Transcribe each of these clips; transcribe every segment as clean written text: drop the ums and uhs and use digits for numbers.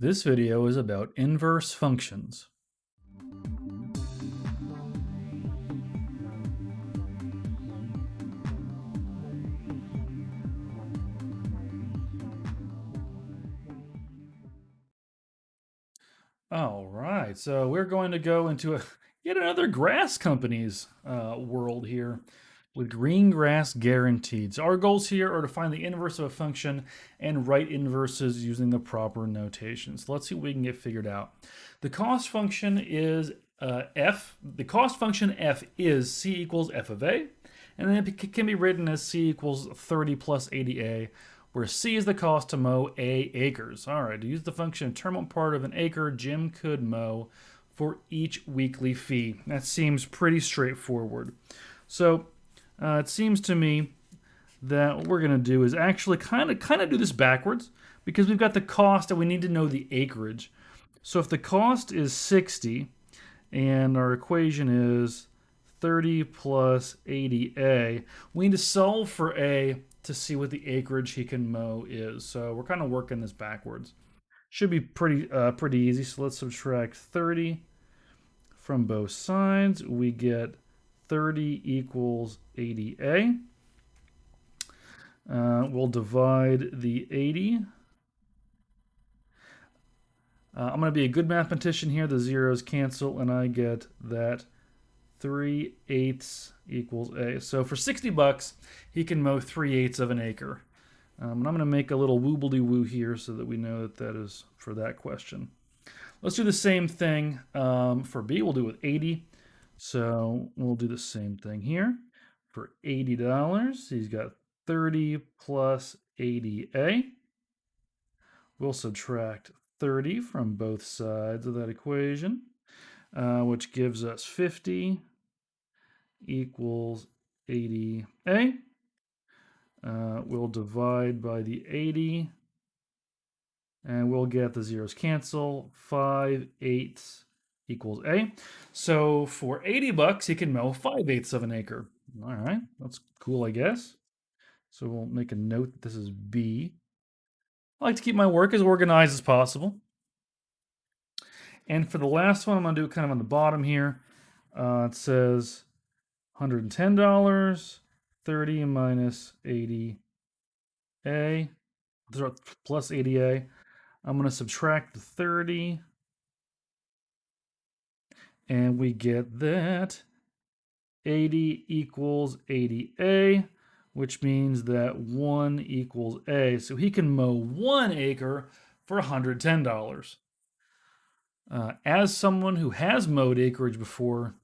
This video is about inverse functions. All right, so we're going to go into yet another grass company's world here with green grass guaranteed. So our goals here are to find the inverse of a function and write inverses using the proper notation. So let's see what we can get figured out. The cost function is f. The cost function f is c equals f of a, and then it can be written as c equals 30 plus 80a, where C is the cost to mow A acres. All right, to use the function terminal part of an acre, Jim could mow for each weekly fee. That seems pretty straightforward. So it seems to me that what we're going to do is actually kind of do this backwards, because we've got the cost and we need to know the acreage. So if the cost is 60 and our equation is 30 plus 80a, we need to solve for a to see what the acreage he can mow is. So we're kind of working this backwards. Should be pretty easy. So let's subtract 30 from both sides. We get 30 equals 80a. We'll divide the 80. I'm going to be a good mathematician here. The zeros cancel, and I get that 3/8 equals a. So for 60 bucks, he can mow 3/8 of an acre. And I'm going to make a little woobledy-woo here so that we know that that is for that question. Let's do the same thing for B. We'll do it with 80. So we'll do the same thing here. For $80, he's got 30 plus 80a. We'll subtract 30 from both sides of that equation, which gives us 50 equals 80a. We'll divide by the 80, and we'll get the zeros cancel. 5/8 equals a. So for 80 bucks, he can mow 5/8 of an acre. All right, that's cool, I guess. So we'll make a note that this is B. I like to keep my work as organized as possible. And for the last one, I'm going to do it kind of on the bottom here. It says $110, 30 minus 80a, plus 80a. I'm going to subtract the 30, and we get that 80 equals 80a, which means that 1 equals a. So he can mow 1 acre for $110. As someone who has mowed acreage before,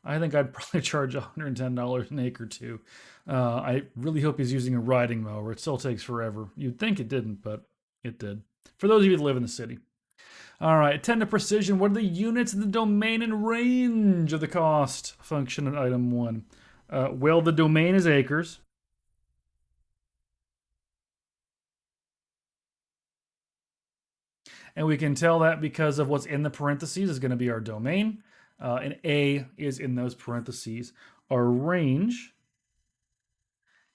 I think I'd probably charge $110 an acre too. I really hope he's using a riding mower. It still takes forever. You'd think it didn't, but it did. For those of you that live in the city. All right, 10 to precision. What are the units in the domain and range of the cost function in item 1? Well, the domain is acres. And we can tell that because of what's in the parentheses is going to be our domain. And A is in those parentheses. Our range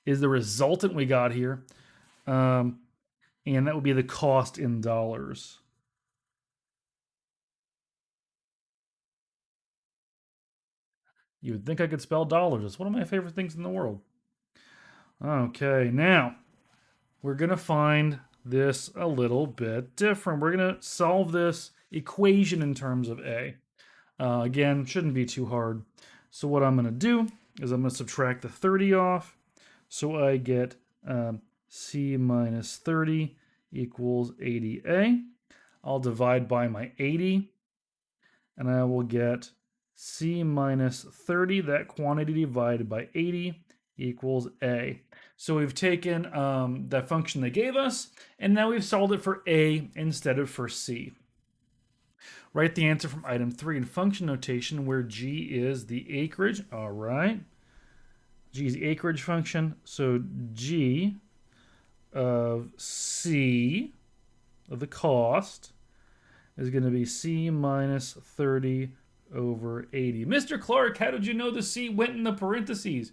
is the resultant we got here. And that would be the cost in dollars. You would think I could spell dollars. It's one of my favorite things in the world. Okay, now we're going to find this a little bit different. We're going to solve this equation in terms of A. Again, shouldn't be too hard. So what I'm going to do is I'm going to subtract the 30 off. So I get C minus 30 equals 80A. I'll divide by my 80, and I will get C minus 30, that quantity divided by 80, equals A. So we've taken that function they gave us, and now we've solved it for A instead of for C. Write the answer from item 3 in function notation, where G is the acreage. All right. G is the acreage function. So G of C, of the cost, is going to be C minus 30 over 80. Mr. Clark, how did you know the C went in the parentheses?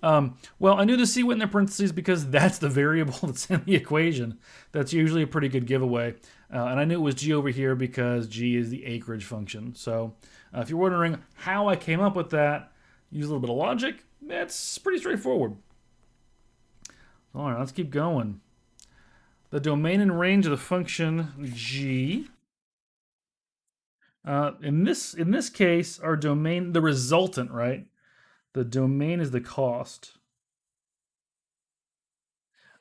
Well, I knew the C went in the parentheses because that's the variable that's in the equation. That's usually a pretty good giveaway. And I knew it was G over here because G is the acreage function. So if you're wondering how I came up with that, use a little bit of logic. It's pretty straightforward. All right, let's keep going. The domain and range of the function G. In this case, our domain, the resultant, right? The domain is the cost.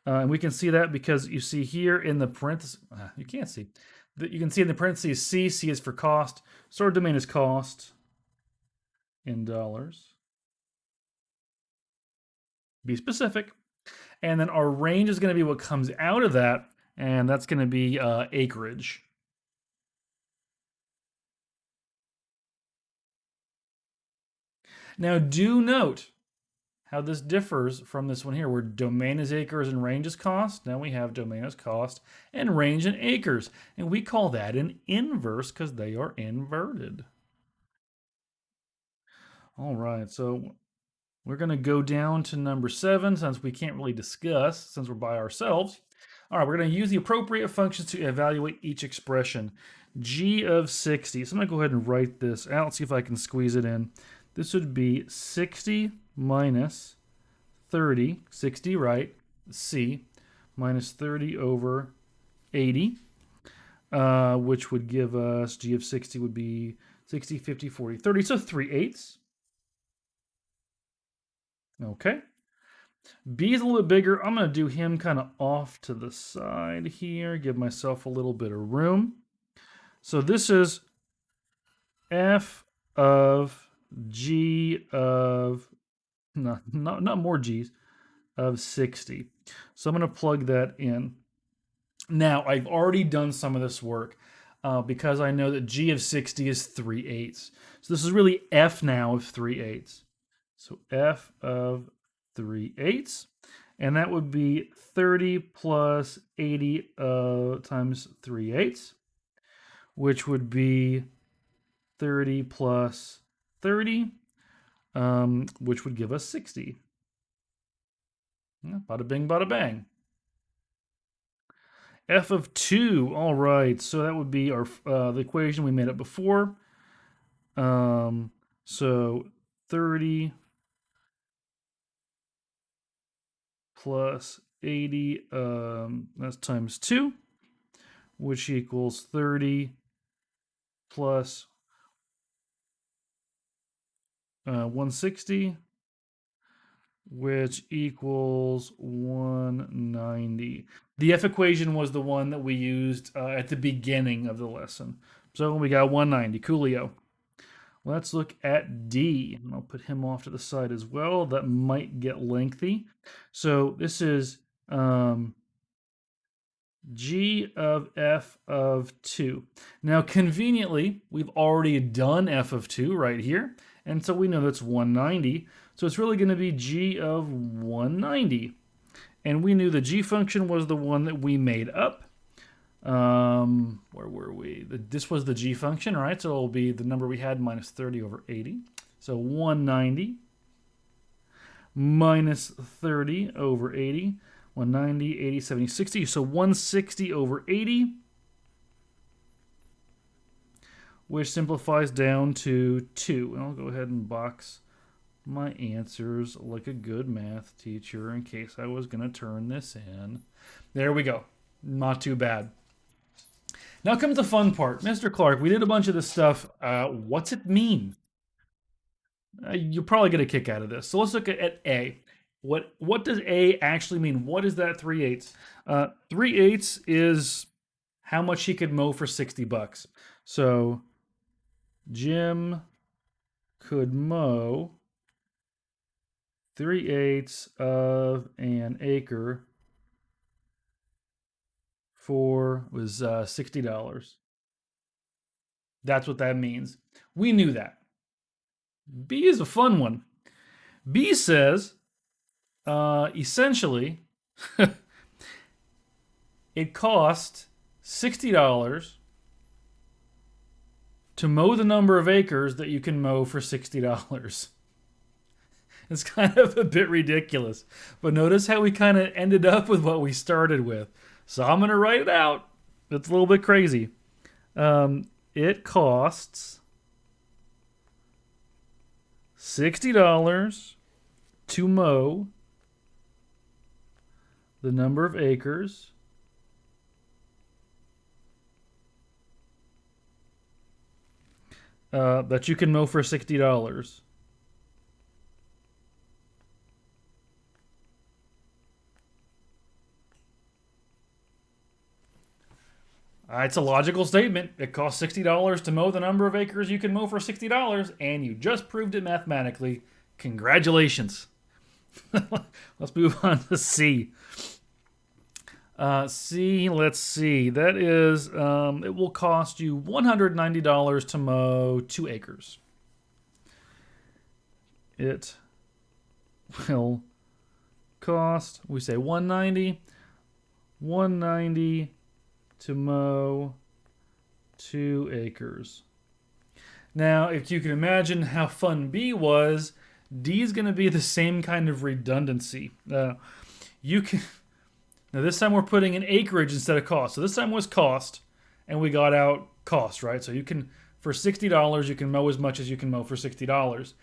And we can see that because you see here in the parentheses, you can't see. You can see in the parentheses C is for cost. So our domain is cost in dollars. Be specific. And then our range is going to be what comes out of that, and that's going to be acreage. Now, do note how this differs from this one here, where domain is acres and range is cost. Now we have domain as cost and range in acres. And we call that an inverse because they are inverted. All right, so we're going to go down to number 7 since we can't really discuss since we're by ourselves. All right, we're going to use the appropriate functions to evaluate each expression. G of 60. So I'm going to go ahead and write this out, see if I can squeeze it in. This would be 60 minus 30, 60, right? C, minus 30 over 80, which would give us, G of 60 would be 60, 50, 40, 30, so 3/8. Okay. B is a little bit bigger. I'm going to do him kind of off to the side here, give myself a little bit of room. So this is F of G of, not more G's, of 60. So I'm going to plug that in. Now, I've already done some of this work because I know that G of 60 is 3/8. So this is really F now of 3/8. So F of 3/8. And that would be 30 plus 80 times 3/8, which would be 30 plus 30, which would give us 60. Bada bing, bada bang. F of 2, all right, so that would be our the equation we made up before. So 30 plus 80, that's times 2, which equals 30 plus 160, which equals 190. The F equation was the one that we used at the beginning of the lesson. So we got 190, coolio. Let's look at D. And I'll put him off to the side as well. That might get lengthy. So this is G of F of 2. Now, conveniently, we've already done F of 2 right here. And so we know that's 190. So it's really going to be G of 190. And we knew the G function was the one that we made up. Where were we? This was the G function, right? So it'll be the number we had minus 30 over 80. So 190 minus 30 over 80. 190, 80, 70, 60. So 160 over 80, which simplifies down to 2. And I'll go ahead and box my answers like a good math teacher in case I was going to turn this in. There we go. Not too bad. Now comes the fun part. Mr. Clark, we did a bunch of this stuff. What's it mean? You'll probably get a kick out of this. So let's look at A. What does A actually mean? What is that 3/8? 3/8 is how much he could mow for $60. So Jim could mow 3/8 of an acre for was $60. That's what that means. We knew that. B is a fun one. B says essentially it cost $60 to mow the number of acres that you can mow for $60. It's kind of a bit ridiculous. But notice how we kind of ended up with what we started with. So I'm going to write it out. It's a little bit crazy. It costs $60 to mow the number of acres that you can mow for $60. It's a logical statement. It costs $60 to mow the number of acres you can mow for $60, and you just proved it mathematically. Congratulations. Let's move on to C. C, let's see. That is, it will cost you $190 to mow 2 acres. It will cost, we say 190 to mow 2 acres. Now, if you can imagine how fun B was, D is going to be the same kind of redundancy. You can now this time we're putting in acreage instead of cost. So this time was cost, and we got out cost, right? So you can for $60 you can mow as much as you can mow for $60.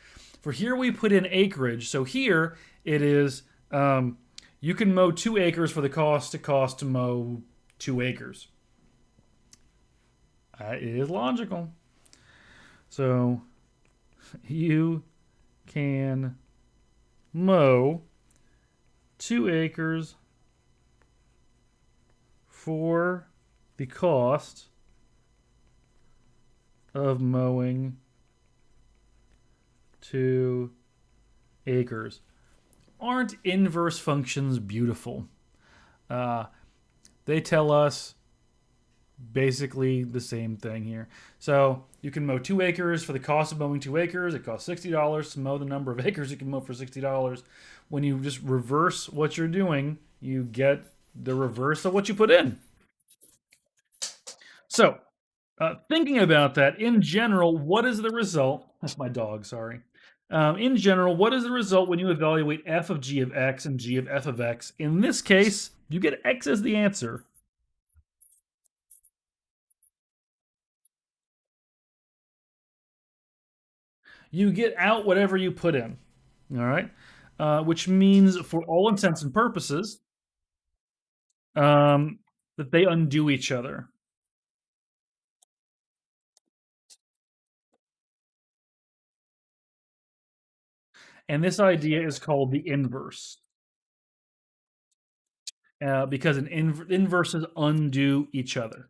For here we put in acreage. So here it is you can mow 2 acres for the cost to mow 2 acres. It is logical. So you can mow 2 acres for the cost of mowing 2 acres. Aren't inverse functions beautiful? They tell us basically the same thing here. So you can mow 2 acres for the cost of mowing 2 acres. It costs $60 to mow the number of acres you can mow for $60. When you just reverse what you're doing, you get the reverse of what you put in. So, thinking about that, in general, what is the result? That's my dog, sorry. In general, what is the result when you evaluate f of g of x and g of f of x? In this case, you get x as the answer. You get out whatever you put in. All right. Which means, for all intents and purposes, that they undo each other. And this idea is called the inverse. Because inverses undo each other.